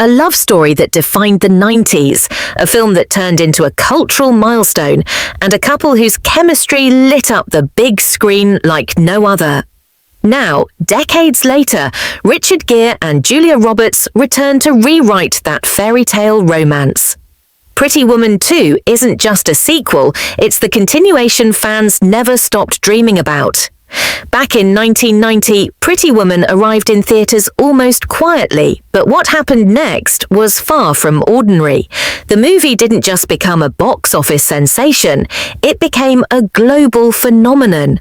A love story that defined the 90s, a film that turned into a cultural milestone, and a couple whose chemistry lit up the big screen like no other. Now, decades later, Richard Gere and Julia Roberts return to rewrite that fairy tale romance. Pretty Woman 2 isn't just a sequel, it's the continuation fans never stopped dreaming about. Back in 1990, Pretty Woman arrived in theatres almost quietly, but what happened next was far from ordinary. The movie didn't just become a box office sensation, it became a global phenomenon.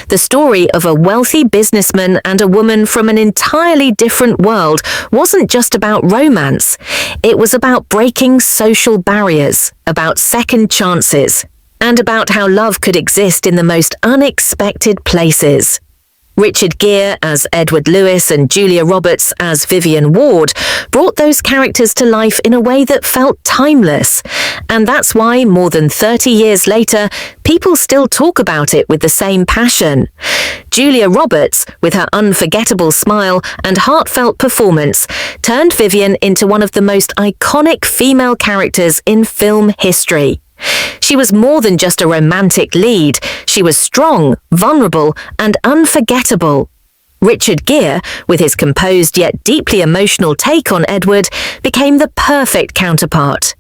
The story of a wealthy businessman and a woman from an entirely different world wasn't just about romance. It was about breaking social barriers, about second chances, and about how love could exist in the most unexpected places. Richard Gere as Edward Lewis and Julia Roberts as Vivian Ward brought those characters to life in a way that felt timeless. And that's why, more than 30 years later, people still talk about it with the same passion. Julia Roberts, with her unforgettable smile and heartfelt performance, turned Vivian into one of the most iconic female characters in film history. She was more than just a romantic lead. She was strong, vulnerable, and unforgettable. Richard Gere, with his composed yet deeply emotional take on Edward, became the perfect counterpart.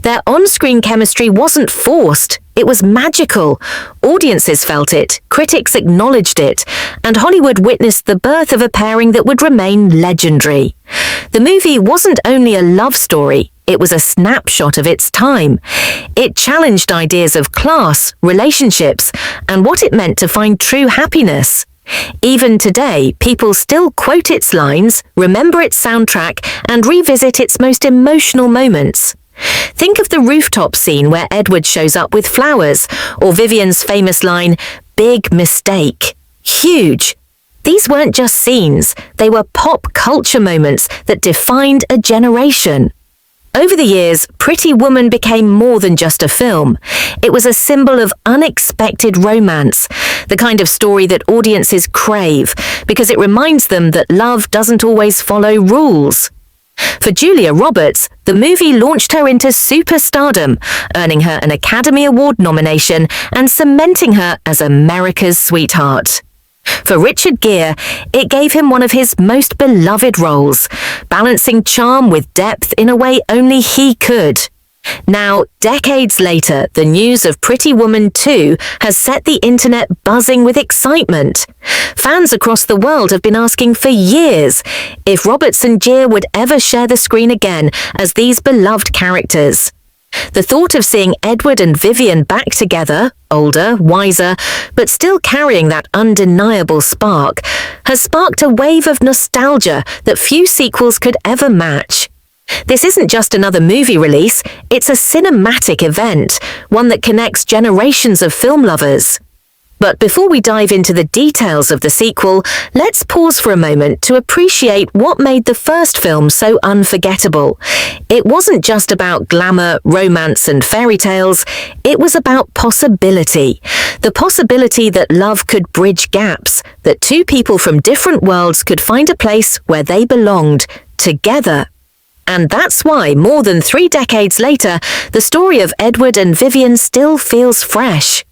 Their on-screen chemistry wasn't forced, it was magical. Audiences felt it, critics acknowledged it, and Hollywood witnessed the birth of a pairing that would remain legendary. The movie wasn't only a love story, it was a snapshot of its time. It challenged ideas of class, relationships, and what it meant to find true happiness. Even today, people still quote its lines, remember its soundtrack, and revisit its most emotional moments. Think of the rooftop scene where Edward shows up with flowers, or Vivian's famous line, "Big mistake." Huge. These weren't just scenes, they were pop culture moments that defined a generation. Over the years, Pretty Woman became more than just a film. It was a symbol of unexpected romance, the kind of story that audiences crave, because it reminds them that love doesn't always follow rules. For Julia Roberts, the movie launched her into superstardom, earning her an Academy Award nomination and cementing her as America's sweetheart. For Richard Gere, it gave him one of his most beloved roles, balancing charm with depth in a way only he could. Now, decades later, the news of Pretty Woman 2 has set the internet buzzing with excitement. Fans across the world have been asking for years if Roberts and Gere would ever share the screen again as these beloved characters. The thought of seeing Edward and Vivian back together, older, wiser, but still carrying that undeniable spark, has sparked a wave of nostalgia that few sequels could ever match. This isn't just another movie release, it's a cinematic event, one that connects generations of film lovers. But before we dive into the details of the sequel, let's pause for a moment to appreciate what made the first film so unforgettable. It wasn't just about glamour, romance, and fairy tales, it was about possibility. The possibility that love could bridge gaps, that two people from different worlds could find a place where they belonged, together. And that's why, more than 3 decades later, the story of Edward and Vivian still feels fresh.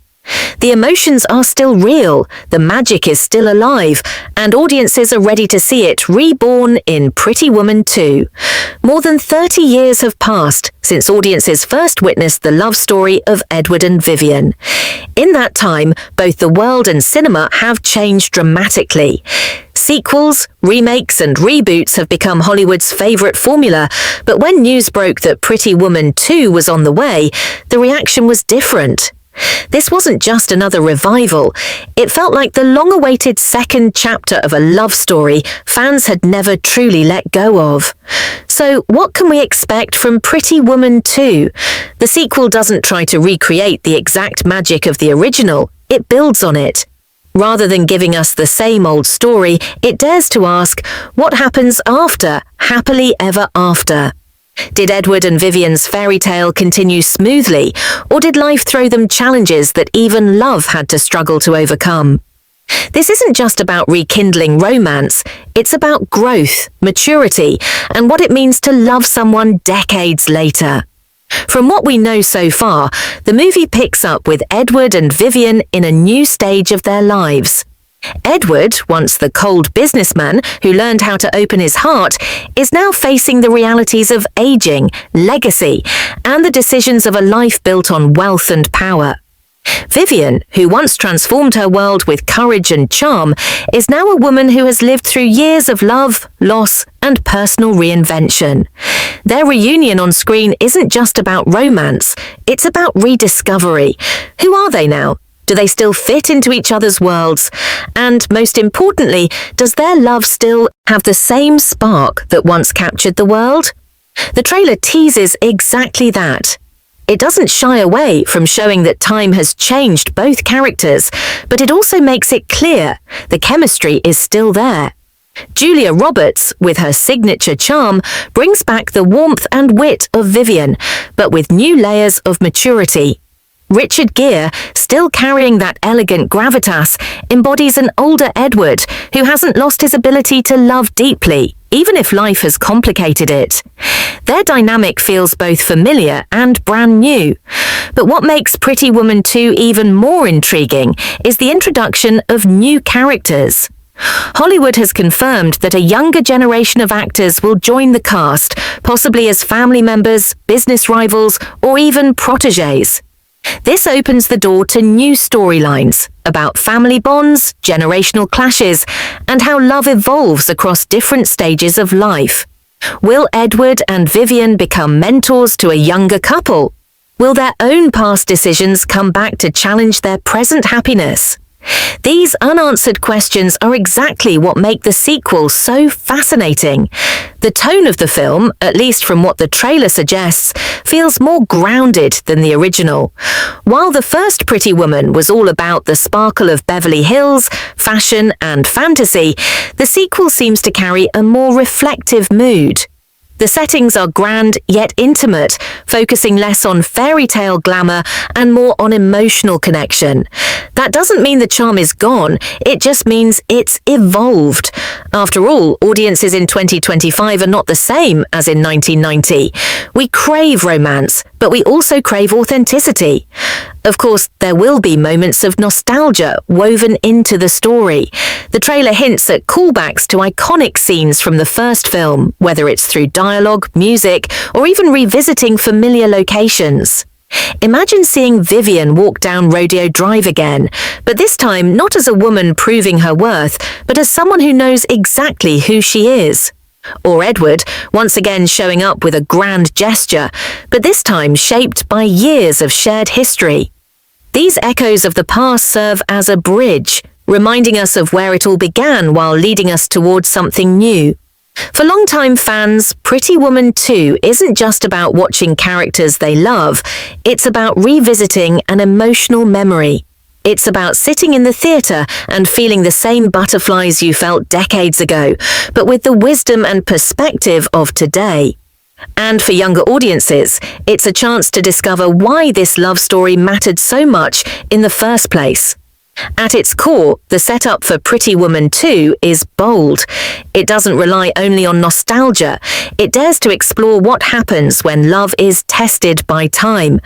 The emotions are still real, the magic is still alive, and audiences are ready to see it reborn in Pretty Woman 2. More than 30 years have passed since audiences first witnessed the love story of Edward and Vivian. In that time, both the world and cinema have changed dramatically. Sequels, remakes, and reboots have become Hollywood's favorite formula, but when news broke that Pretty Woman 2 was on the way, the reaction was different. This wasn't just another revival. It felt like the long-awaited second chapter of a love story fans had never truly let go of. So, what can we expect from Pretty Woman 2? The sequel doesn't try to recreate the exact magic of the original, it builds on it. Rather than giving us the same old story, it dares to ask, what happens after Happily Ever After? Did Edward and Vivian's fairy tale continue smoothly, or did life throw them challenges that even love had to struggle to overcome? This isn't just about rekindling romance, it's about growth, maturity, and what it means to love someone decades later. From what we know so far, the movie picks up with Edward and Vivian in a new stage of their lives. Edward, once the cold businessman who learned how to open his heart, is now facing the realities of aging, legacy, and the decisions of a life built on wealth and power. Vivian, who once transformed her world with courage and charm, is now a woman who has lived through years of love, loss, and personal reinvention. Their reunion on screen isn't just about romance, it's about rediscovery. Who are they now? Do they still fit into each other's worlds? And most importantly, does their love still have the same spark that once captured the world? The trailer teases exactly that. It doesn't shy away from showing that time has changed both characters, but it also makes it clear the chemistry is still there. Julia Roberts, with her signature charm, brings back the warmth and wit of Vivian, but with new layers of maturity. Richard Gere, still carrying that elegant gravitas, embodies an older Edward who hasn't lost his ability to love deeply, even if life has complicated it. Their dynamic feels both familiar and brand new. But what makes Pretty Woman 2 even more intriguing is the introduction of new characters. Hollywood has confirmed that a younger generation of actors will join the cast, possibly as family members, business rivals, or even protégés. This opens the door to new storylines about family bonds, generational clashes, and how love evolves across different stages of life. Will Edward and Vivian become mentors to a younger couple? Will their own past decisions come back to challenge their present happiness? These unanswered questions are exactly what make the sequel so fascinating. The tone of the film, at least from what the trailer suggests, feels more grounded than the original. While the first Pretty Woman was all about the sparkle of Beverly Hills, fashion, and fantasy, the sequel seems to carry a more reflective mood. The settings are grand yet intimate, focusing less on fairy tale glamour and more on emotional connection. That doesn't mean the charm is gone, it just means it's evolved. After all, audiences in 2025 are not the same as in 1990. We crave romance, but we also crave authenticity. Of course, there will be moments of nostalgia woven into the story. The trailer hints at callbacks to iconic scenes from the first film, whether it's through dialogue, music, or even revisiting familiar locations. Imagine seeing Vivian walk down Rodeo Drive again, but this time not as a woman proving her worth, but as someone who knows exactly who she is. Or Edward, once again showing up with a grand gesture, but this time shaped by years of shared history. These echoes of the past serve as a bridge, reminding us of where it all began while leading us towards something new. For longtime fans, Pretty Woman 2 isn't just about watching characters they love, it's about revisiting an emotional memory. It's about sitting in the theatre and feeling the same butterflies you felt decades ago, but with the wisdom and perspective of today. And for younger audiences, it's a chance to discover why this love story mattered so much in the first place. At its core, the setup for Pretty Woman 2 is bold. It doesn't rely only on nostalgia. It dares to explore what happens when love is tested by time.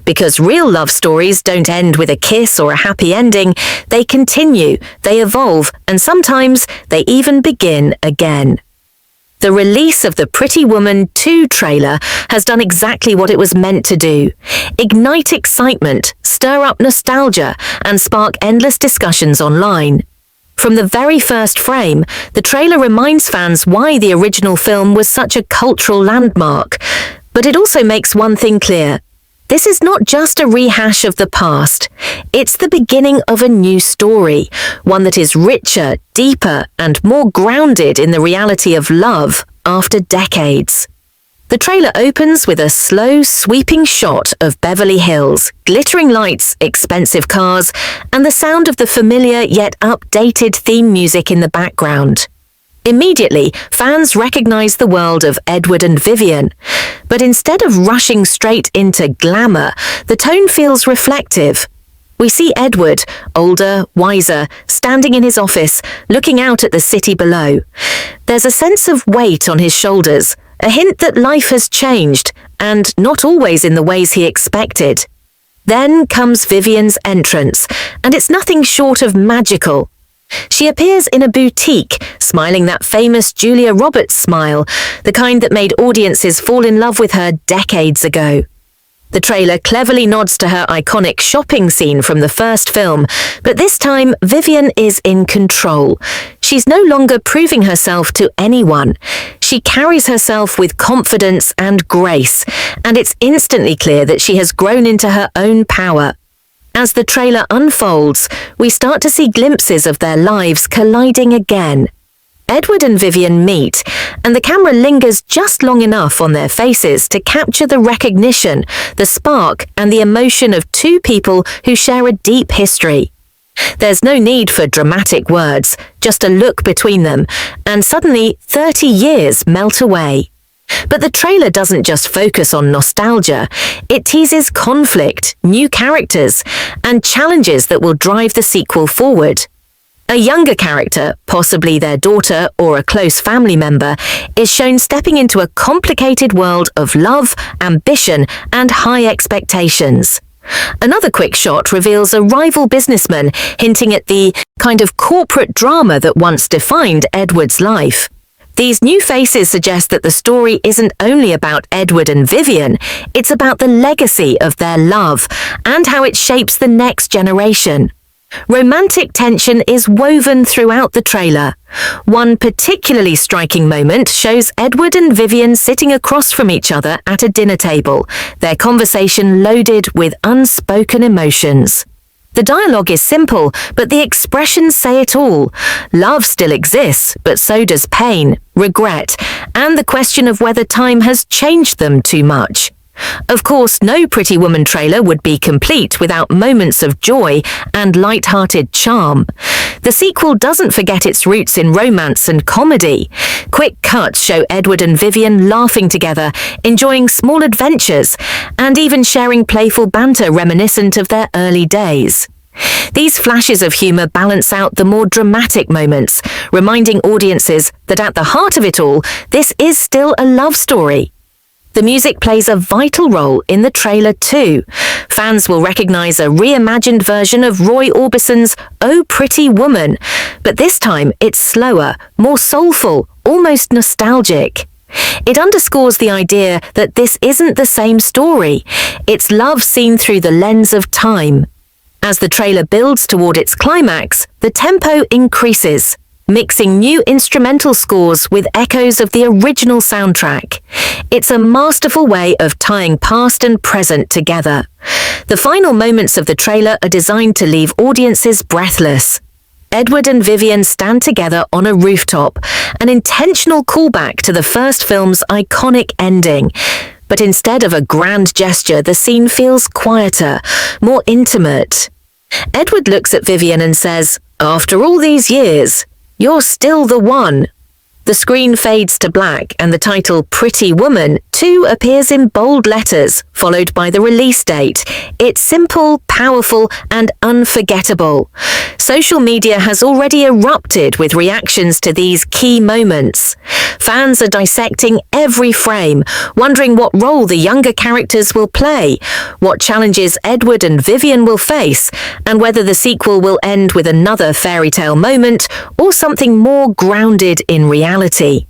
Because real love stories don't end with a kiss or a happy ending. They continue, they evolve, and sometimes they even begin again. The release of the Pretty Woman 2 trailer has done exactly what it was meant to do. Ignite excitement, stir up nostalgia, and spark endless discussions online. From the very first frame, the trailer reminds fans why the original film was such a cultural landmark. But it also makes one thing clear. This is not just a rehash of the past. It's the beginning of a new story, one that is richer, deeper, and more grounded in the reality of love after decades. The trailer opens with a slow, sweeping shot of Beverly Hills, glittering lights, expensive cars, and the sound of the familiar yet updated theme music in the background. Immediately, fans recognize the world of Edward and Vivian. But instead of rushing straight into glamour, the tone feels reflective. We see Edward, older, wiser, standing in his office, looking out at the city below. There's a sense of weight on his shoulders, a hint that life has changed, and not always in the ways he expected. Then comes Vivian's entrance, and it's nothing short of magical. She appears in a boutique, smiling that famous Julia Roberts smile, the kind that made audiences fall in love with her decades ago. The trailer cleverly nods to her iconic shopping scene from the first film, but this time Vivian is in control. She's no longer proving herself to anyone. She carries herself with confidence and grace, and it's instantly clear that she has grown into her own power. As the trailer unfolds, we start to see glimpses of their lives colliding again. Edward and Vivian meet, and the camera lingers just long enough on their faces to capture the recognition, the spark, and the emotion of two people who share a deep history. There's no need for dramatic words, just a look between them, and suddenly 30 years melt away. But the trailer doesn't just focus on nostalgia, it teases conflict, new characters, and challenges that will drive the sequel forward. A younger character, possibly their daughter or a close family member, is shown stepping into a complicated world of love, ambition, and high expectations. Another quick shot reveals a rival businessman, hinting at the kind of corporate drama that once defined Edward's life. These new faces suggest that the story isn't only about Edward and Vivian, it's about the legacy of their love and how it shapes the next generation. Romantic tension is woven throughout the trailer. One particularly striking moment shows Edward and Vivian sitting across from each other at a dinner table, their conversation loaded with unspoken emotions. The dialogue is simple, but the expressions say it all. Love still exists, but so does pain, regret, and the question of whether time has changed them too much. Of course, no Pretty Woman trailer would be complete without moments of joy and light-hearted charm. The sequel doesn't forget its roots in romance and comedy. Quick cuts show Edward and Vivian laughing together, enjoying small adventures, and even sharing playful banter reminiscent of their early days. These flashes of humour balance out the more dramatic moments, reminding audiences that at the heart of it all, this is still a love story. The music plays a vital role in the trailer too. Fans will recognise a reimagined version of Roy Orbison's Oh Pretty Woman, but this time it's slower, more soulful, almost nostalgic. It underscores the idea that this isn't the same story. It's love seen through the lens of time. As the trailer builds toward its climax, the tempo increases, mixing new instrumental scores with echoes of the original soundtrack. It's a masterful way of tying past and present together. The final moments of the trailer are designed to leave audiences breathless. Edward and Vivian stand together on a rooftop, an intentional callback to the first film's iconic ending. But instead of a grand gesture, the scene feels quieter, more intimate. Edward looks at Vivian and says, "After all these years, you're still the one." The screen fades to black and the title Pretty Woman 2 appears in bold letters, followed by the release date. It's simple, powerful, and unforgettable. Social media has already erupted with reactions to these key moments. Fans are dissecting every frame, wondering what role the younger characters will play, what challenges Edward and Vivian will face, and whether the sequel will end with another fairy tale moment or something more grounded in reality.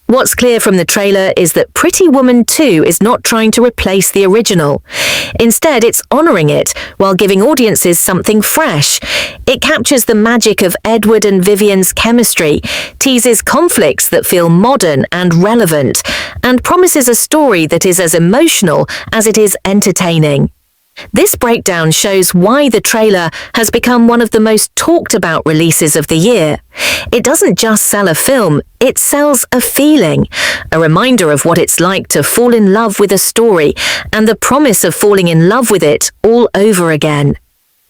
What's clear from the trailer is that Pretty Woman 2 is not trying to replace the original. Instead, it's honouring it while giving audiences something fresh. It captures the magic of Edward and Vivian's chemistry, teases conflicts that feel modern and relevant, and promises a story that is as emotional as it is entertaining. This breakdown shows why the trailer has become one of the most talked about releases of the year. It doesn't just sell a film, it sells a feeling, a reminder of what it's like to fall in love with a story and the promise of falling in love with it all over again.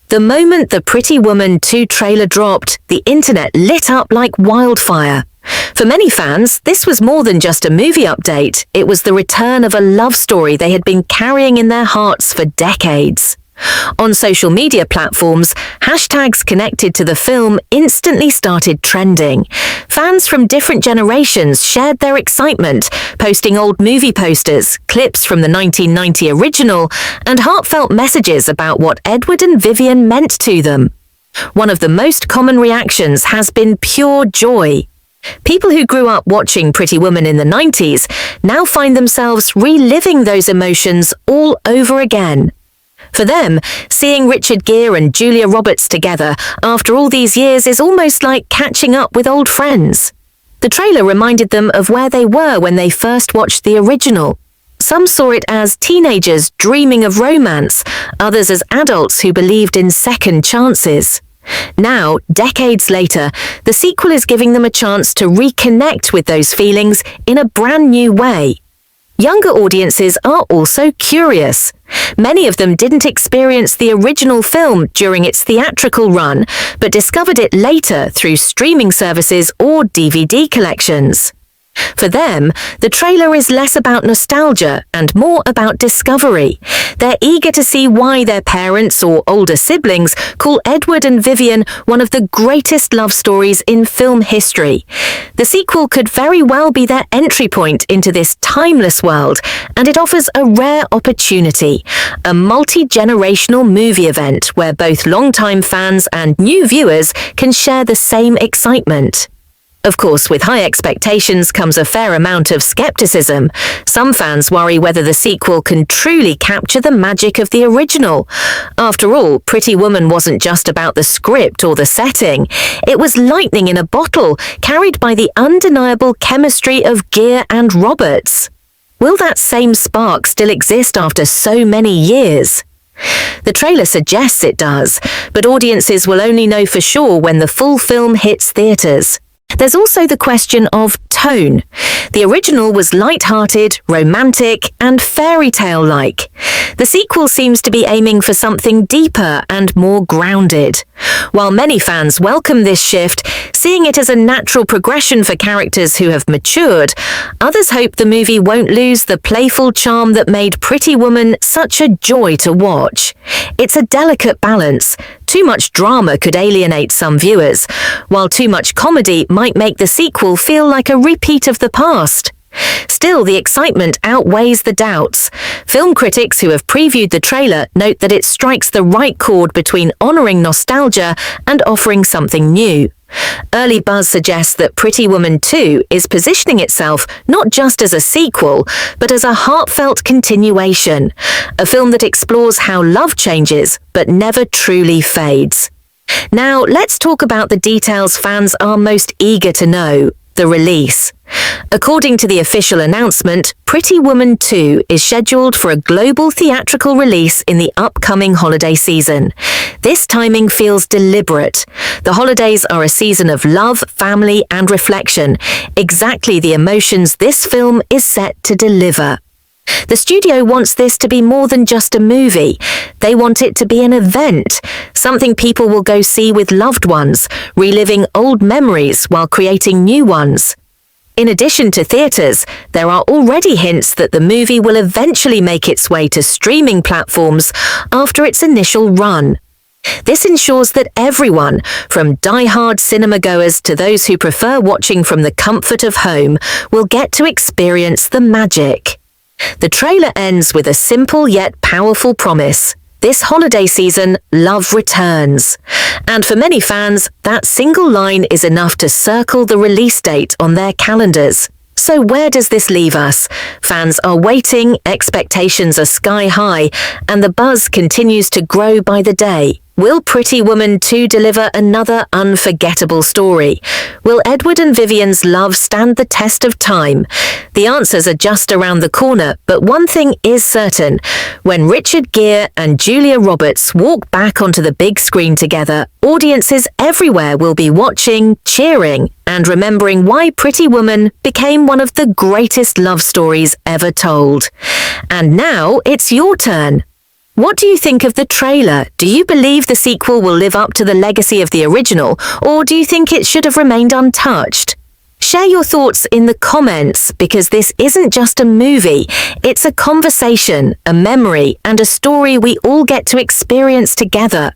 The moment the Pretty Woman 2 trailer dropped, the internet lit up like wildfire. For many fans, this was more than just a movie update. It was the return of a love story they had been carrying in their hearts for decades. On social media platforms, hashtags connected to the film instantly started trending. Fans from different generations shared their excitement, posting old movie posters, clips from the 1990 original, and heartfelt messages about what Edward and Vivian meant to them. One of the most common reactions has been pure joy. People who grew up watching Pretty Woman in the 90s now find themselves reliving those emotions all over again. For them, seeing Richard Gere and Julia Roberts together after all these years is almost like catching up with old friends. The trailer reminded them of where they were when they first watched the original. Some saw it as teenagers dreaming of romance, others as adults who believed in second chances. Now, decades later, the sequel is giving them a chance to reconnect with those feelings in a brand new way. Younger audiences are also curious. Many of them didn't experience the original film during its theatrical run, but discovered it later through streaming services or DVD collections. For them, the trailer is less about nostalgia and more about discovery. They're eager to see why their parents or older siblings call Edward and Vivian one of the greatest love stories in film history. The sequel could very well be their entry point into this timeless world, and it offers a rare opportunity, a multi-generational movie event where both longtime fans and new viewers can share the same excitement. Of course, with high expectations comes a fair amount of skepticism. Some fans worry whether the sequel can truly capture the magic of the original. After all, Pretty Woman wasn't just about the script or the setting. It was lightning in a bottle, carried by the undeniable chemistry of Gere and Roberts. Will that same spark still exist after so many years? The trailer suggests it does, but audiences will only know for sure when the full film hits theaters. There's also the question of tone. The original was light-hearted, romantic, and fairy tale-like. The sequel seems to be aiming for something deeper and more grounded. While many fans welcome this shift, seeing it as a natural progression for characters who have matured, others hope the movie won't lose the playful charm that made Pretty Woman such a joy to watch. It's a delicate balance. Too much drama could alienate some viewers, while too much comedy might make the sequel feel like a repeat of the past. Still, the excitement outweighs the doubts. Film critics who have previewed the trailer note that it strikes the right chord between honouring nostalgia and offering something new. Early buzz suggests that Pretty Woman 2 is positioning itself not just as a sequel, but as a heartfelt continuation, a film that explores how love changes but never truly fades. Now, let's talk about the details fans are most eager to know: the release. According to the official announcement, Pretty Woman 2 is scheduled for a global theatrical release in the upcoming holiday season. This timing feels deliberate. The holidays are a season of love, family, and reflection, exactly the emotions this film is set to deliver. The studio wants this to be more than just a movie. They want it to be an event, something people will go see with loved ones, reliving old memories while creating new ones. In addition to theatres, there are already hints that the movie will eventually make its way to streaming platforms after its initial run. This ensures that everyone, from die-hard cinema-goers to those who prefer watching from the comfort of home, will get to experience the magic. The trailer ends with a simple yet powerful promise. This holiday season, love returns. And for many fans, that single line is enough to circle the release date on their calendars. So where does this leave us? Fans are waiting, expectations are sky high, and the buzz continues to grow by the day. Will Pretty Woman 2 deliver another unforgettable story? Will Edward and Vivian's love stand the test of time? The answers are just around the corner, but one thing is certain. When Richard Gere and Julia Roberts walk back onto the big screen together, audiences everywhere will be watching, cheering, and remembering why Pretty Woman became one of the greatest love stories ever told. And now it's your turn. What do you think of the trailer? Do you believe the sequel will live up to the legacy of the original, or do you think it should have remained untouched? Share your thoughts in the comments, because this isn't just a movie, it's a conversation, a memory, and a story we all get to experience together.